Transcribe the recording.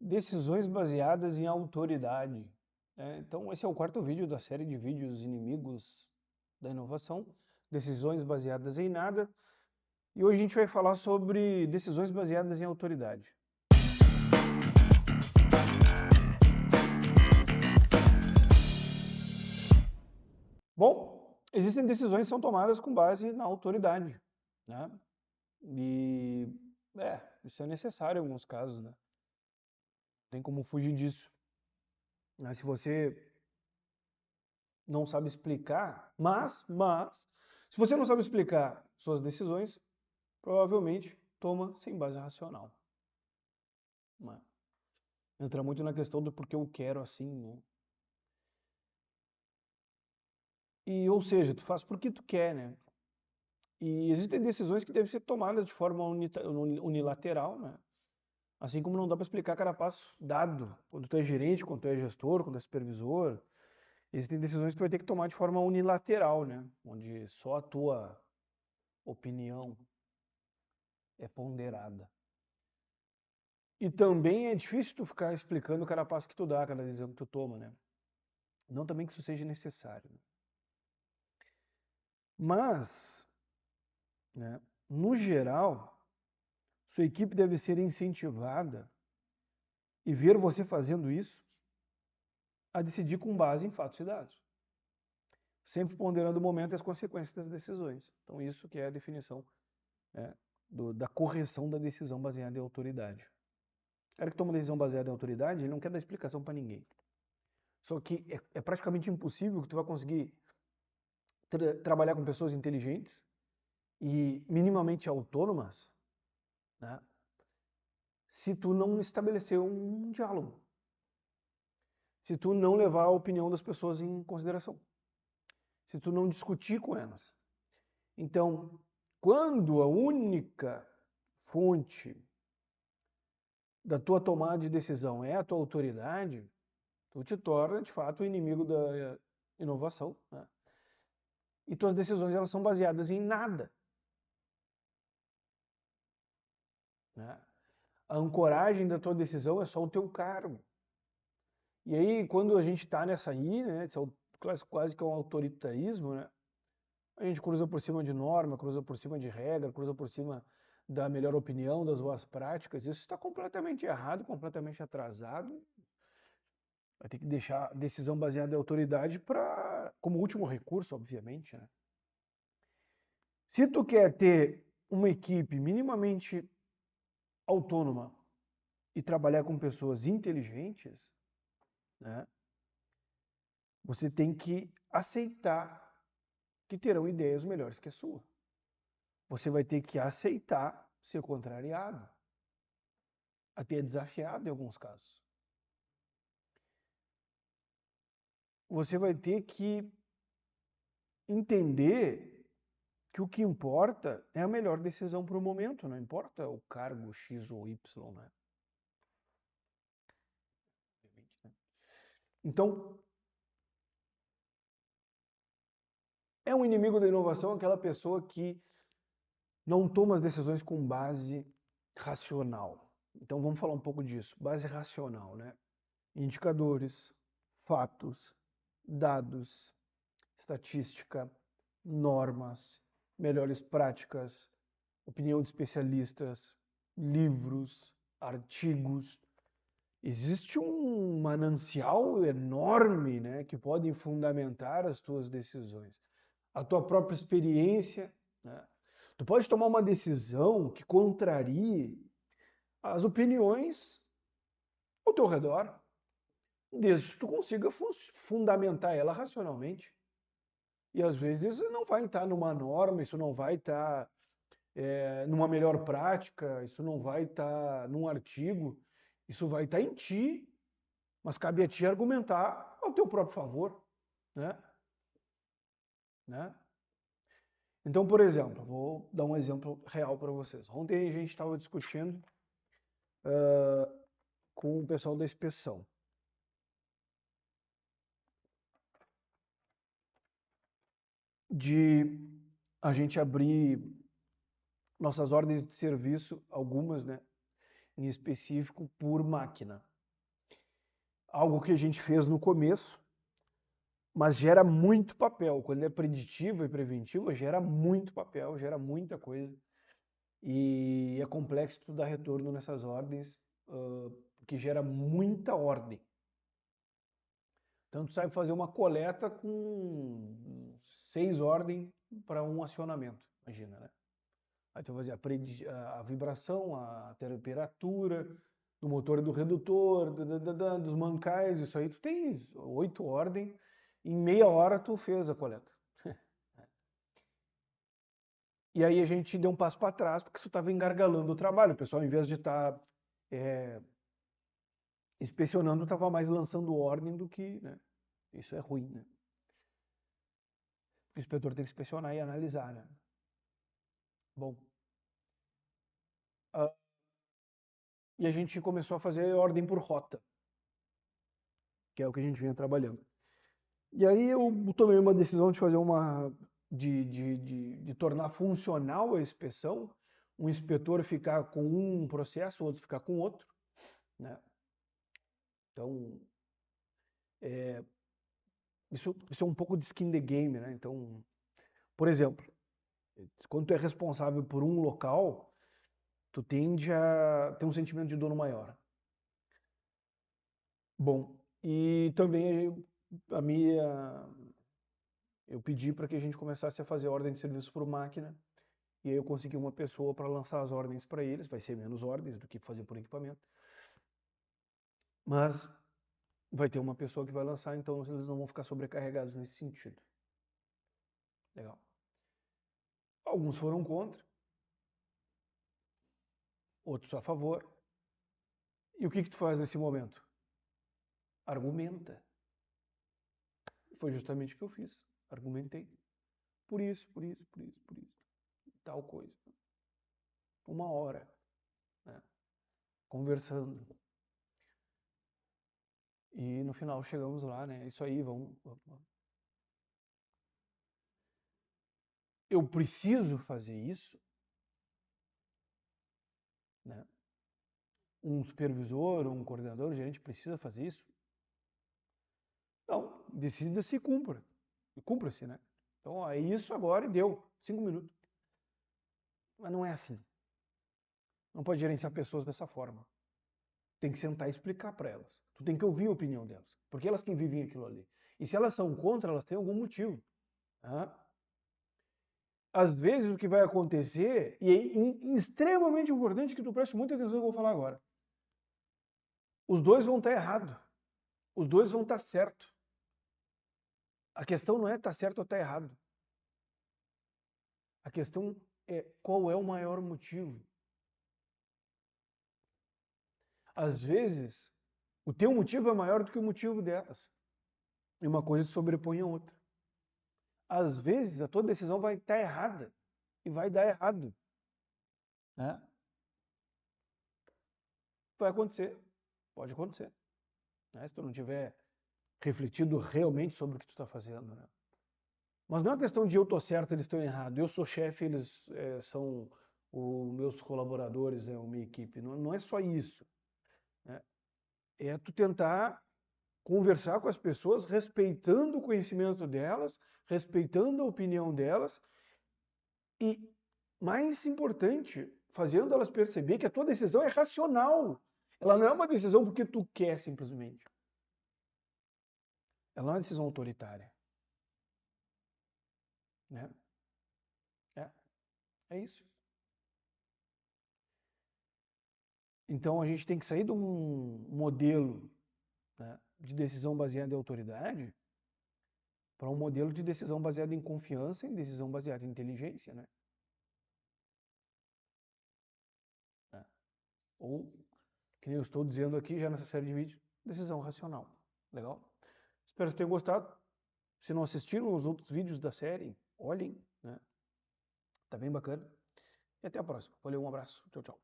Decisões baseadas em autoridade. Então, esse é o quarto vídeo da série de vídeos Inimigos da Inovação, decisões baseadas em nada. E hoje a gente vai falar sobre decisões baseadas em autoridade. Bom, existem decisões que são tomadas com base na autoridade, né? E, isso é necessário em alguns casos, né? Não tem como fugir disso. Mas se você não sabe explicar, se você não sabe explicar suas decisões, provavelmente toma sem base racional. Né? Entra muito na questão do porque eu quero assim, né? E, ou seja, tu faz porque tu quer, né? E existem decisões que devem ser tomadas de forma unilateral, né? Assim como não dá para explicar cada passo dado. Quando tu é gerente, quando tu é gestor, quando tu é supervisor, existem decisões que tu vai ter que tomar de forma unilateral, né? Onde só a tua opinião é ponderada. E também é difícil tu ficar explicando cada passo que tu dá, cada decisão que tu toma, né? Não também que isso seja necessário. Mas, né, no geral, sua equipe deve ser incentivada e ver você fazendo isso a decidir com base em fatos e dados. Sempre ponderando o momento e as consequências das decisões. Então, isso que é a definição, né, da correção da decisão baseada em autoridade. O cara que toma uma decisão baseada em autoridade, ele não quer dar explicação para ninguém. Só que é praticamente impossível que tu vai conseguir trabalhar com pessoas inteligentes e minimamente autônomas, né, se tu não estabelecer um diálogo, se tu não levar a opinião das pessoas em consideração, se tu não discutir com elas. Então, quando a única fonte da tua tomada de decisão é a tua autoridade, tu te torna, de fato, o inimigo da inovação, né? E tuas decisões elas são baseadas em nada, né? A ancoragem da tua decisão é só o teu cargo. E aí, quando a gente está nessa aí, né, quase que é um autoritarismo, né, a gente cruza por cima de norma, cruza por cima de regra, cruza por cima da melhor opinião, das boas práticas. Isso está completamente errado, completamente atrasado. Vai ter que deixar a decisão baseada em autoridade como último recurso, obviamente, né? Se tu quer ter uma equipe minimamente autônoma e trabalhar com pessoas inteligentes, né, você tem que aceitar que terão ideias melhores que a sua. Você vai ter que aceitar ser contrariado, até desafiado em alguns casos. Você vai ter que entender que o que importa é a melhor decisão para o momento, não importa o cargo X ou Y, né? Então, é um inimigo da inovação aquela pessoa que não toma as decisões com base racional. Então vamos falar um pouco disso. Base racional, né? Indicadores, fatos, dados, estatística, normas, melhores práticas, opinião de especialistas, livros, artigos. Existe um manancial enorme, né, que podem fundamentar as tuas decisões. A tua própria experiência, né? Tu pode tomar uma decisão que contrarie as opiniões ao teu redor, desde que tu consiga fundamentar ela racionalmente. E às vezes não vai estar numa norma, isso não vai estar numa melhor prática, isso não vai estar num artigo, isso vai estar em ti, mas cabe a ti argumentar ao teu próprio favor, né? Né? Então, por exemplo, vou dar um exemplo real para vocês. Ontem a gente estava discutindo com o pessoal da inspeção de a gente abrir nossas ordens de serviço, algumas, né, em específico por máquina. Algo que a gente fez no começo, mas gera muito papel. Quando é preditiva e preventiva, gera muito papel, gera muita coisa. E é complexo tu dar retorno nessas ordens, que gera muita ordem. Então tu sabe fazer uma coleta com 6 ordens para um acionamento, imagina, né? Aí tu vai fazer a vibração, a temperatura do motor e do redutor, dos mancais, isso aí tu tem 8 ordens, em meia hora tu fez a coleta. E aí a gente deu um passo para trás, porque isso estava engargalando o trabalho. O pessoal, em vez de estar inspecionando, estava mais lançando ordem do que, né? Isso é ruim, né? O inspetor tem que inspecionar e analisar, né? Bom, e a gente começou a fazer ordem por rota, que é o que a gente vinha trabalhando. E aí eu tomei uma decisão de fazer de tornar funcional a inspeção, um inspetor ficar com um processo, o outro ficar com outro, né? Então, isso é um pouco de skin the game, né? Então, por exemplo, quando tu é responsável por um local, tu tende a ter um sentimento de dono maior. Bom, e também eu pedi para que a gente começasse a fazer ordem de serviço por máquina, e aí eu consegui uma pessoa para lançar as ordens para eles, vai ser menos ordens do que fazer por equipamento, mas vai ter uma pessoa que vai lançar, então eles não vão ficar sobrecarregados nesse sentido. Legal. Alguns foram contra, outros a favor. E o que tu faz nesse momento? Argumenta. Foi justamente o que eu fiz. Argumentei. Por isso, por isso, por isso, por isso. Tal coisa. 1 hora, né? Conversando. E no final chegamos lá, né? Isso aí, vamos. Eu preciso fazer isso, né? Um supervisor, um coordenador, um gerente precisa fazer isso? Não, decida-se e cumpra. E cumpra-se, né? Então, é isso agora e deu. 5 minutos. Mas não é assim. Não pode gerenciar pessoas dessa forma. Tem que sentar e explicar para elas. Tu tem que ouvir a opinião delas. Porque elas que vivem aquilo ali. E se elas são contra, elas têm algum motivo. Tá? Às vezes o que vai acontecer, e é extremamente importante que tu preste muita atenção no que eu vou falar agora. Os dois vão estar errados. Os dois vão estar certo. A questão não é estar certo ou estar errado. A questão é qual é o maior motivo. Às vezes, o teu motivo é maior do que o motivo delas. E uma coisa se sobrepõe a outra. Às vezes, a tua decisão vai estar errada. E vai dar errado. Né? Vai acontecer. Pode acontecer. Né? Se tu não tiver refletido realmente sobre o que tu está fazendo. Né? Mas não é uma questão de eu estou certo, eles estão errados. Eu sou chefe, eles são os meus colaboradores, a minha equipe. Não, não é só isso. Né? É tu tentar conversar com as pessoas, respeitando o conhecimento delas, respeitando a opinião delas e, mais importante, fazendo elas perceber que a tua decisão é racional. Ela não é uma decisão porque tu quer simplesmente. Ela não é uma decisão autoritária. Né? É isso. Então a gente tem que sair de um modelo, né, de decisão baseada em autoridade para um modelo de decisão baseada em confiança e decisão baseada em inteligência, né? Ou, que nem eu estou dizendo aqui já nessa série de vídeos, decisão racional. Legal? Espero que vocês tenham gostado. Se não assistiram os outros vídeos da série, olhem, né? Tá bem bacana. E até a próxima. Valeu, um abraço. Tchau, tchau.